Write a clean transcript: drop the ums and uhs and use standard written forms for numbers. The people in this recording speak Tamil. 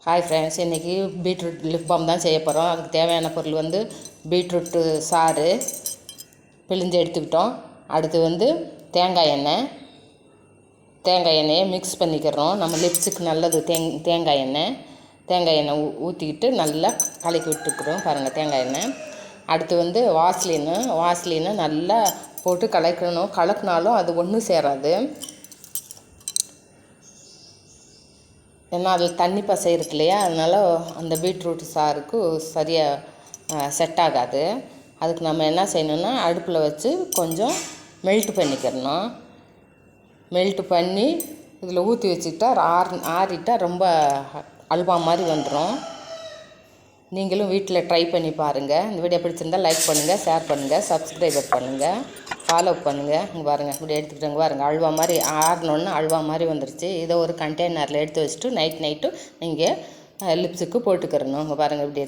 ஹாய் ஃப்ரெண்ட்ஸ், இன்றைக்கி பீட்ரூட் லிப் பாம் தான் செய்ய போகிறோம். அதுக்கு தேவையான பொருள் வந்து பீட்ரூட்டு சாறு பிழிஞ்சு எடுத்துக்கிட்டோம். அடுத்து தேங்காய் எண்ணெயை மிக்ஸ் பண்ணிக்கிறோம். நம்ம லிப்ஸுக்கு நல்லது தேங்காய் எண்ணெய் ஊற்றிக்கிட்டு நல்லா கலக்கி விட்டுக்கிறோம். பாருங்கள், தேங்காய் எண்ணெய். அடுத்து வாஸ்லின்னு நல்லா போட்டு கலக்கினாலும் அது ஒன்றும் சேராது. ஏன்னா அதில் தண்ணி பசை இருக்கு இல்லையா, அதனால் அந்த பீட்ரூட் சாருக்கு சரியாக செட் ஆகாது. அதுக்கு நம்ம என்ன செய்யணுன்னா, அடுப்பில் வச்சு கொஞ்சம் மெல்ட் பண்ணிக்கிறணும். மெல்ட் பண்ணி இதில் ஊற்றி வச்சுக்கிட்டா ஆறிட்டால் ரொம்ப அல்வா மாதிரி வந்துடும். நீங்களும் வீட்டில் ட்ரை பண்ணி பாருங்கள். இந்த வீடியோ பிடிச்சிருந்தால் லைக் பண்ணுங்கள், ஷேர் பண்ணுங்கள், சப்ஸ்கிரைபர் பண்ணுங்கள், ஃபாலோ பண்ணுங்கள். இங்கே பாருங்கள், இப்படி எடுத்துக்கிட்டோங்க. பாருங்கள், அல்வா மாதிரி ஆறினோன்னு அல்வா மாதிரி வந்துருச்சு. இதை ஒரு கண்டெய்னரில் எடுத்து வச்சுட்டு நைட்டு நீங்கள் லிப்ஸுக்கு போட்டுக்கிறணும். இங்கே பாருங்கள், இப்படி